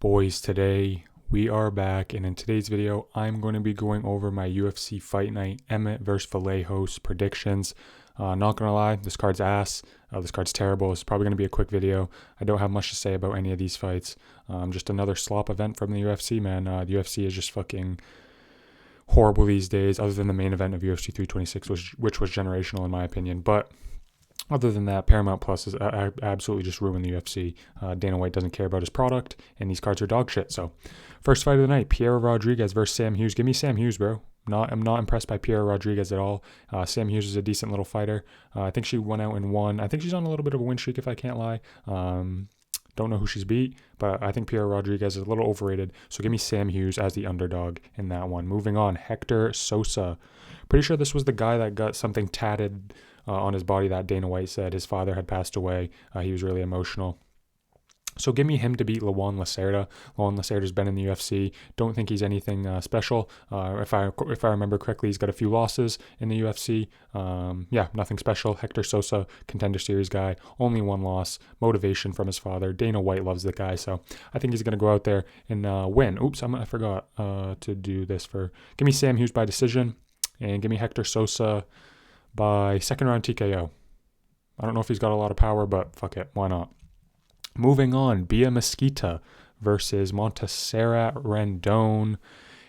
Boys, today we are back, and in today's video, I'm going to be going over my UFC Fight Night Emmett versus Vallejos predictions. Not gonna lie, this card's ass. This card's terrible. It's probably gonna be a quick video. I don't have much to say about any of these fights. Just another slop event from the UFC, man. The UFC is just fucking horrible these days, other than the main event of UFC 326, which was generational in my opinion. But other than that, Paramount Plus has absolutely just ruined the UFC. Dana White doesn't care about his product, and these cards are dog shit. So, first fight of the night, Piero Rodriguez versus Sam Hughes. Give me Sam Hughes, bro. I'm not impressed by Piero Rodriguez at all. Sam Hughes is a decent little fighter. I think she went out and won. I think she's on a little bit of a win streak, if I can't lie. Don't know who she's beat, but I think Piero Rodriguez is a little overrated. So give me Sam Hughes as the underdog in that one. Moving on, Hector Sosa. Pretty sure this was the guy that got something tatted on his body that Dana White said his father had passed away. He was really emotional. So give me him to beat Lewan Lacerda. Lewan Lacerda's been in the UFC. Don't think he's anything special. If I remember correctly, he's got a few losses in the UFC. Nothing special. Hector Sosa, Contender Series guy. Only one loss. Motivation from his father. Dana White loves the guy, so I think he's going to go out there and win. Oops, I forgot to do this for... Give me Sam Hughes by decision, and give me Hector Sosa by second round TKO. I don't know if he's got a lot of power, but fuck it. Why not? Moving on, Bia Mesquita versus Montserrat Rendon.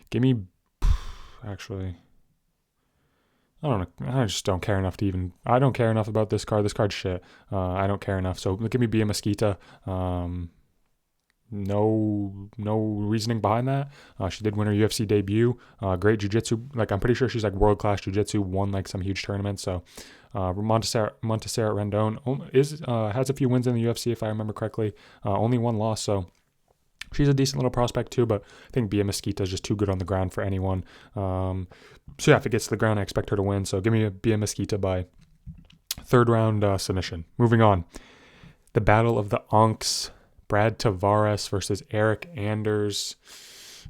Give me... Actually... I don't know. I just don't care enough to even... I don't care enough about this card. This card's shit. I don't care enough. So give me Bia Mesquita. No reasoning behind that. She did win her UFC debut. Great jiu-jitsu. I'm pretty sure she's world-class jiu-jitsu. Won some huge tournaments. So Montserrat Rendon has a few wins in the UFC, if I remember correctly. Only one loss, so she's a decent little prospect too, but I think Bia Mesquita is just too good on the ground for anyone. If it gets to the ground, I expect her to win. So give me a Bia Mesquita by third round submission. Moving on. The Battle of the Onks. Brad Tavares versus Eric Anders.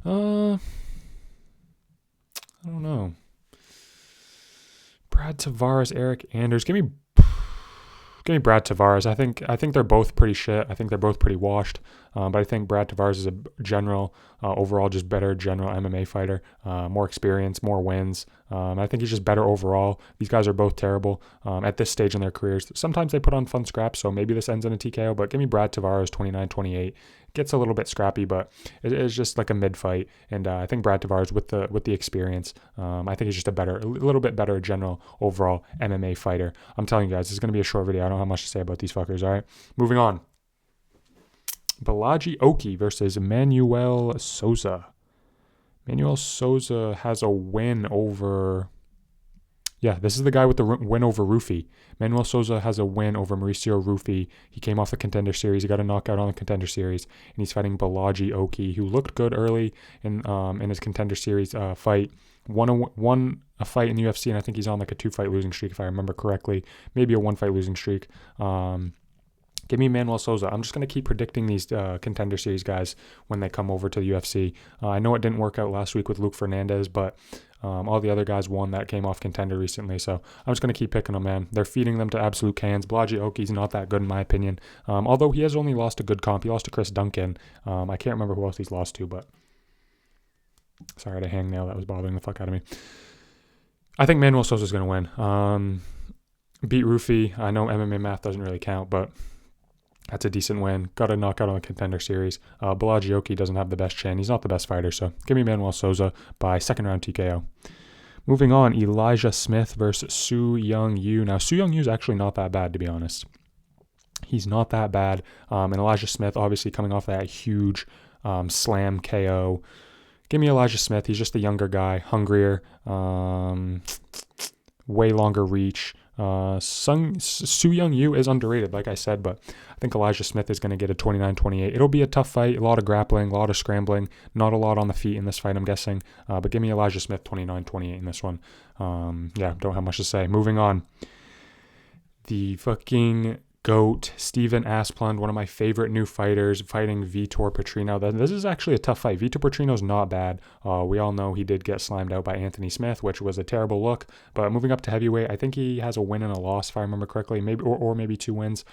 I don't know. Brad Tavares, Eric Anders. Give me Brad Tavares. I think they're both pretty shit. I think they're both pretty washed. But I think Brad Tavares is a general, overall, just better general MMA fighter. More experience, more wins. I think he's just better overall. These guys are both terrible at this stage in their careers. Sometimes they put on fun scraps, so maybe this ends in a TKO. But give me Brad Tavares 29-28. Gets a little bit scrappy, but it is just like a mid fight. And I think Brad Tavares with the experience, I think he's just a little bit better general overall MMA fighter. I'm telling you guys, this is going to be a short video. I don't have much to say about these fuckers. All right, moving on. Balaji Oki versus Manuel Souza. Manuel Souza has a win over... Yeah, this is the guy with the win over Rufi. Manuel Souza has a win over Mauricio Rufi. He came off the Contender Series. He got a knockout on the Contender Series, and he's fighting Balaji Oki, who looked good early in his Contender Series fight. Won a fight in the UFC, and I think he's on a 2-fight losing streak, if I remember correctly. Maybe a 1-fight losing streak. Give me Manuel Souza. I'm just going to keep predicting these Contender Series guys when they come over to the UFC. I know it didn't work out last week with Luke Fernandez, but all the other guys won that came off Contender recently. So I'm just going to keep picking them, man. They're feeding them to absolute cans. Balaji Oki's not that good in my opinion. Although he has only lost a good comp. He lost to Chris Duncan. I can't remember who else he's lost to, but... Sorry, I had a hangnail that was bothering the fuck out of me. I think Manuel Souza's going to win. Beat Rufi. I know MMA math doesn't really count, but... That's a decent win. Got a knockout on the Contender Series. Balaji Oki doesn't have the best chin. He's not the best fighter, so give me Manuel Souza by second round TKO. Moving on, Elijah Smith versus Su Young Yu. Now, Su Young Yu is actually not that bad, to be honest. He's not that bad. And Elijah Smith, obviously coming off that huge slam KO. Give me Elijah Smith. He's just a younger guy, hungrier, way longer reach. Su Young Yu is underrated, like I said, but I think Elijah Smith is going to get a 29-28. It'll be a tough fight, a lot of grappling, a lot of scrambling, not a lot on the feet in this fight, I'm guessing. But give me Elijah Smith 29-28 in this one. Don't have much to say. Moving on. The fucking GOAT, Steven Asplund, one of my favorite new fighters, fighting Vitor Petrino. This is actually a tough fight. Vitor Petrino's not bad. We all know he did get slammed out by Anthony Smith, which was a terrible look. But moving up to heavyweight, I think he has a win and a loss, if I remember correctly, maybe or maybe 2 wins.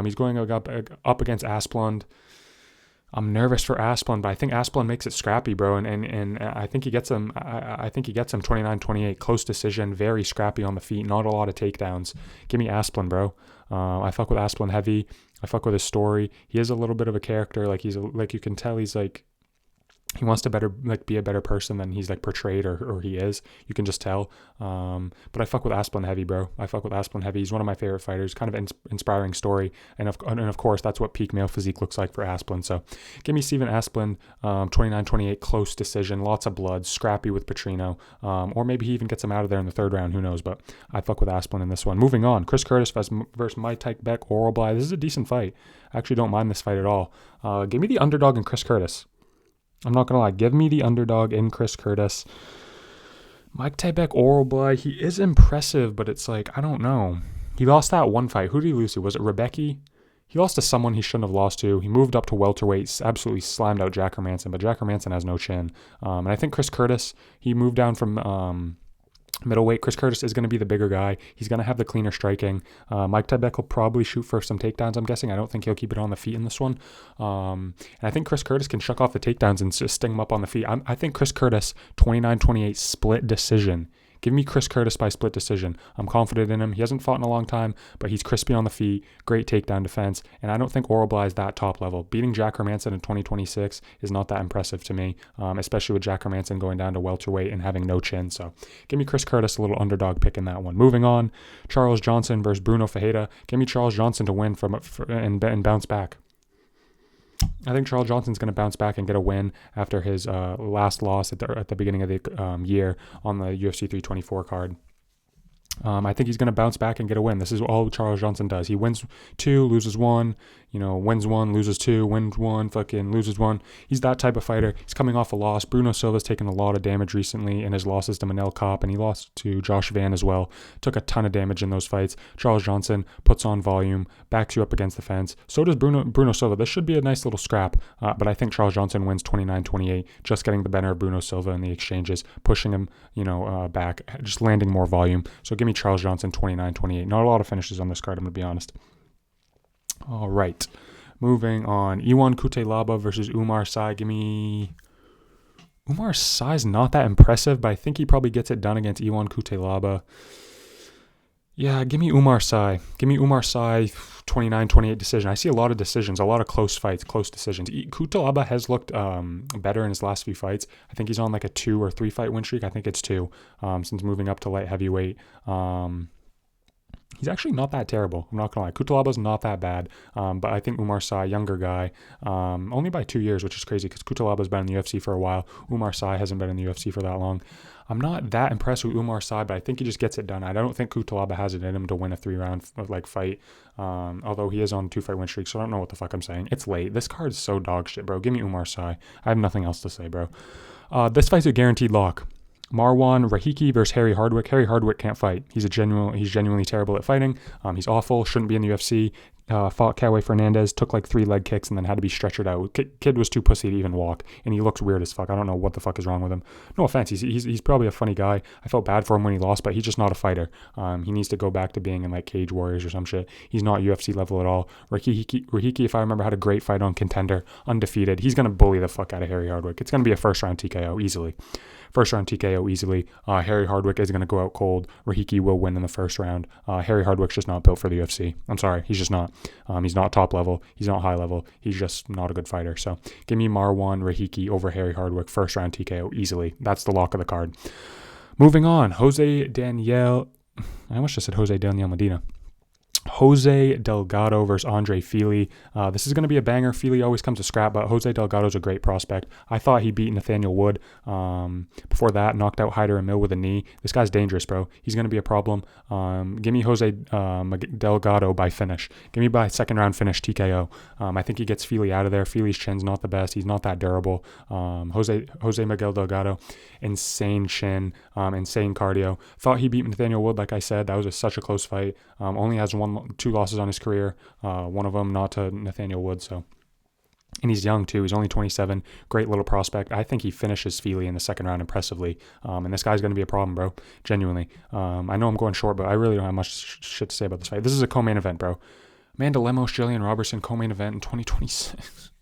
He's going up against Asplund. I'm nervous for Asplund, but I think Asplund makes it scrappy, bro. And I think he gets him. I think he gets him 29-28, close decision, very scrappy on the feet, not a lot of takedowns. Give me Asplund, bro. I fuck with Asplund heavy. I fuck with his story. He is a little bit of a character. Like like you can tell he's like, he wants to be a better person than he's like portrayed or he is. You can just tell. But I fuck with Asplund heavy, bro. I fuck with Asplund heavy. He's one of my favorite fighters. Kind of inspiring story. And of course, that's what peak male physique looks like for Asplund. So give me Steven Asplund, 29-28, close decision, lots of blood, scrappy with Petrino. Or maybe he even gets him out of there in the third round. Who knows? But I fuck with Asplund in this one. Moving on, Chris Curtis versus Mike Tyke Oral Bly. This is a decent fight. I actually don't mind this fight at all. Give me the underdog in Chris Curtis. I'm not going to lie. Give me the underdog in Chris Curtis. Mike Tybeck, Oral Bly, he is impressive, but it's like, I don't know. He lost that one fight. Who did he lose to? Was it Rebecca? He lost to someone he shouldn't have lost to. He moved up to welterweight, absolutely slammed out Jack Hermanson, but Jack Hermanson has no chin. And I think Chris Curtis, he moved down from middleweight. Chris Curtis is going to be the bigger guy. He's going to have the cleaner striking. Mike Tybeck will probably shoot for some takedowns, I'm guessing. I don't think he'll keep it on the feet in this one. And I think Chris Curtis can shuck off the takedowns and just sting him up on the feet. I think Chris Curtis, 29-28 split decision. Give me Chris Curtis by split decision. I'm confident in him. He hasn't fought in a long time, but he's crispy on the feet, great takedown defense, and I don't think Oral Bly is that top level. Beating Jack Hermanson in 2026 is not that impressive to me, especially with Jack Hermanson going down to welterweight and having no chin. So give me Chris Curtis, a little underdog pick in that one. Moving on, Charles Johnson versus Bruno Ferreira. Give me Charles Johnson to win and bounce back. I think Charles Johnson's going to bounce back and get a win after his last loss at the beginning of the year on the UFC 324 card. I think he's going to bounce back and get a win. This is all Charles Johnson does. He wins 2, loses 1, wins 1, loses 2, wins 1, fucking loses 1. He's that type of fighter. He's coming off a loss. Bruno Silva's taken a lot of damage recently in his losses to Manel Kopp, and he lost to Josh Van as well. Took a ton of damage in those fights. Charles Johnson puts on volume, backs you up against the fence. So does Bruno Silva. This should be a nice little scrap, but I think Charles Johnson wins 29-28, just getting the better of Bruno Silva in the exchanges, pushing him, back, just landing more volume. So give me Charles Johnson 29-28. Not a lot of finishes on this card, I'm going to be honest. All right. Moving on. Iwan Kutelaba versus Umar Sy. Give me... Umar Sy's not that impressive, but I think he probably gets it done against Iwan Kutelaba. Yeah, give me Umar Sy. Give me Umar Sy 29-28 decision. I see a lot of decisions, a lot of close fights, close decisions. Kutelaba has looked better in his last few fights. I think he's on like a 2 or 3 fight win streak. I think it's 2 since moving up to light heavyweight. He's actually not that terrible. I'm not going to lie. Kutelaba's not that bad. But I think Umar Sy, younger guy, only by 2 years, which is crazy because Kutelaba's been in the UFC for a while. Umar Sy hasn't been in the UFC for that long. I'm not that impressed with Umar Sy, but I think he just gets it done. I don't think Kutelaba has it in him to win a 3-round fight, although he is on a 2-fight win streak, so I don't know what the fuck I'm saying. It's late. This card is so dog shit, bro. Give me Umar Sy. I have nothing else to say, bro. This fight's a guaranteed lock. Marwan Rahiki versus Harry Hardwick. Harry Hardwick can't fight. He's genuinely terrible at fighting. He's awful. Shouldn't be in the UFC. Fought Cowboy Fernandez, took like 3 leg kicks and then had to be stretchered out. Kid was too pussy to even walk, and he looks weird as fuck. I don't know what the fuck is wrong with him. No offense, he's probably a funny guy. I felt bad for him when he lost, but he's just not a fighter. He needs to go back to being in like Cage Warriors or some shit. He's not UFC level at all. Rahiki, if I remember, had a great fight on Contender, undefeated. He's gonna bully the fuck out of Harry Hardwick. It's gonna be a first round TKO easily. Harry Hardwick is going to go out cold. Rahiki will win in the first round. Harry Hardwick's just not built for the UFC. I'm sorry. He's just not. He's not top level. He's not high level. He's just not a good fighter. So give me Marwan Rahiki over Harry Hardwick. First round TKO easily. That's the lock of the card. Moving on. Jose Daniel Medina. Jose Delgado versus Andre Fili. This is going to be a banger. Fili always comes to scrap, but Jose Delgado's a great prospect. I thought he beat Nathaniel Wood. Before that, knocked out Hyder and Mill with a knee. This guy's dangerous, bro. He's going to be a problem. Give me Jose Delgado by finish. Give me by second round finish TKO. I think he gets Fili out of there. Fili's chin's not the best. He's not that durable. Jose Miguel Delgado, insane chin, insane cardio. Thought he beat Nathaniel Wood, like I said. That was such a close fight. Only has 2 losses on his career. One of them not to Nathaniel Wood. So, and he's young too. He's only 27. Great little prospect. I think he finishes Fili in the second round impressively. And this guy's going to be a problem, bro. Genuinely. I know I'm going short, but I really don't have much shit to say about this fight. This is a co-main event, bro. Amanda Lemos, Jillian Robertson, co-main event in 2026.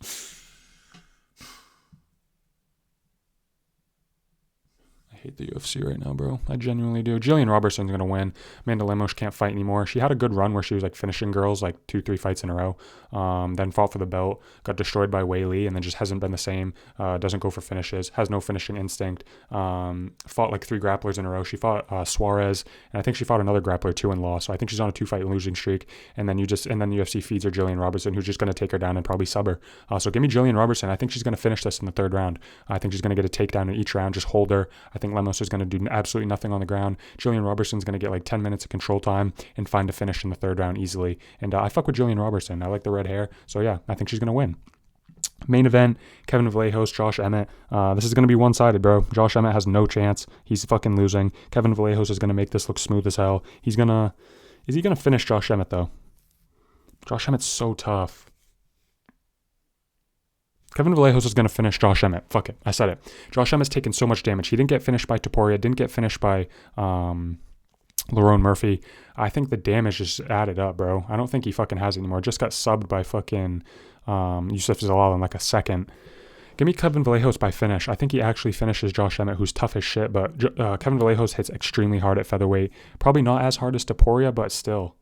hate the UFC right now, bro. I genuinely do. Jillian Robertson's gonna win. Amanda Lemos can't fight anymore. She had a good run where she was like finishing girls like 2-3 fights in a row. Then fought for the belt, got destroyed by Wei Lee, and then just hasn't been the same. Doesn't go for finishes. Has no finishing instinct. Fought like 3 grapplers in a row. She fought Suarez, and I think she fought another grappler too and lost. So I think she's on a 2-fight losing streak. And then the UFC feeds her Jillian Robertson, who's just gonna take her down and probably sub her. So give me Jillian Robertson. I think she's gonna finish this in the 3rd round. I think she's gonna get a takedown in each round. Just hold her. I think Lemos is going to do absolutely nothing on the ground. Jillian Robertson's going to get like 10 minutes of control time and find a finish in the 3rd round easily. And I fuck with Jillian Robertson. I like the red hair. So yeah, I think she's going to win. Main event, Kevin Vallejos, Josh Emmett. This is going to be one-sided, bro. Josh Emmett has no chance. He's fucking losing. Kevin Vallejos is going to make this look smooth as hell. Is he going to finish Josh Emmett, though? Josh Emmett's so tough. Kevin Vallejos is going to finish Josh Emmett. Fuck it. I said it. Josh Emmett's taken so much damage. He didn't get finished by Topuria. Didn't get finished by Lerone Murphy. I think the damage just added up, bro. I don't think he fucking has it anymore. Just got subbed by fucking Yusuf Zalal in like a second. Give me Kevin Vallejos by finish. I think he actually finishes Josh Emmett, who's tough as shit. But Kevin Vallejos hits extremely hard at featherweight. Probably not as hard as Topuria, but still.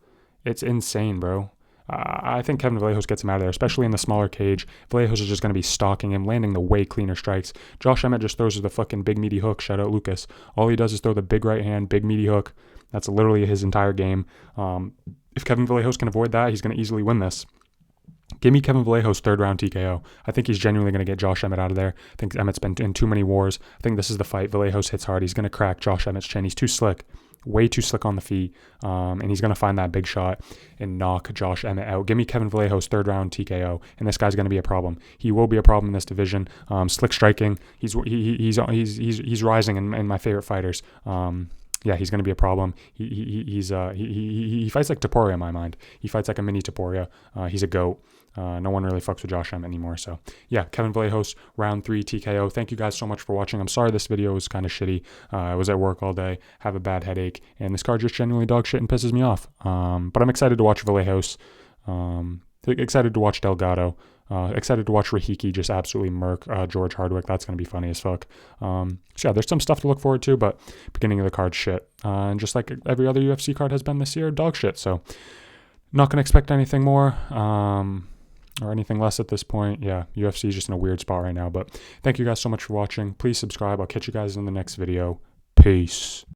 It's insane, bro. I think Kevin Vallejos gets him out of there, especially in the smaller cage. Vallejos is just going to be stalking him, landing the way cleaner strikes. Josh Emmett just throws the fucking big meaty hook. Shout out Lucas. All he does is throw the big right hand, big meaty hook. That's literally his entire game. If Kevin Vallejos can avoid that, he's going to easily win this. Give me Kevin Vallejos 3rd round TKO. I think he's genuinely going to get Josh Emmett out of there. I think Emmett's been in too many wars. I think this is the fight. Vallejos hits hard. He's going to crack Josh Emmett's chin. He's too slick. Way too slick on the feet, and he's going to find that big shot and knock Josh Emmett out. Give me Kevin Vallejos 3rd round TKO, and this guy's going to be a problem. He will be a problem in this division. Slick striking. He's rising in my favorite fighters. Yeah, he's going to be a problem. He fights like Topuria in my mind. He fights like a mini Topuria. He's a goat. No one really fucks with Josh Emmett anymore. So yeah, Kevin Vallejos, round 3 TKO. Thank you guys so much for watching. I'm sorry this video was kind of shitty. I was at work all day, have a bad headache, and this card just genuinely dog shit and pisses me off. But I'm excited to watch Vallejos. Excited to watch Delgado. Excited to watch Rahiki just absolutely murk George Hardwick. That's going to be funny as fuck. So yeah, there's some stuff to look forward to, but beginning of the card shit. And just like every other UFC card has been this year, dog shit. So not going to expect anything more or anything less at this point. Yeah, UFC is just in a weird spot right now. But thank you guys so much for watching. Please subscribe. I'll catch you guys in the next video. Peace.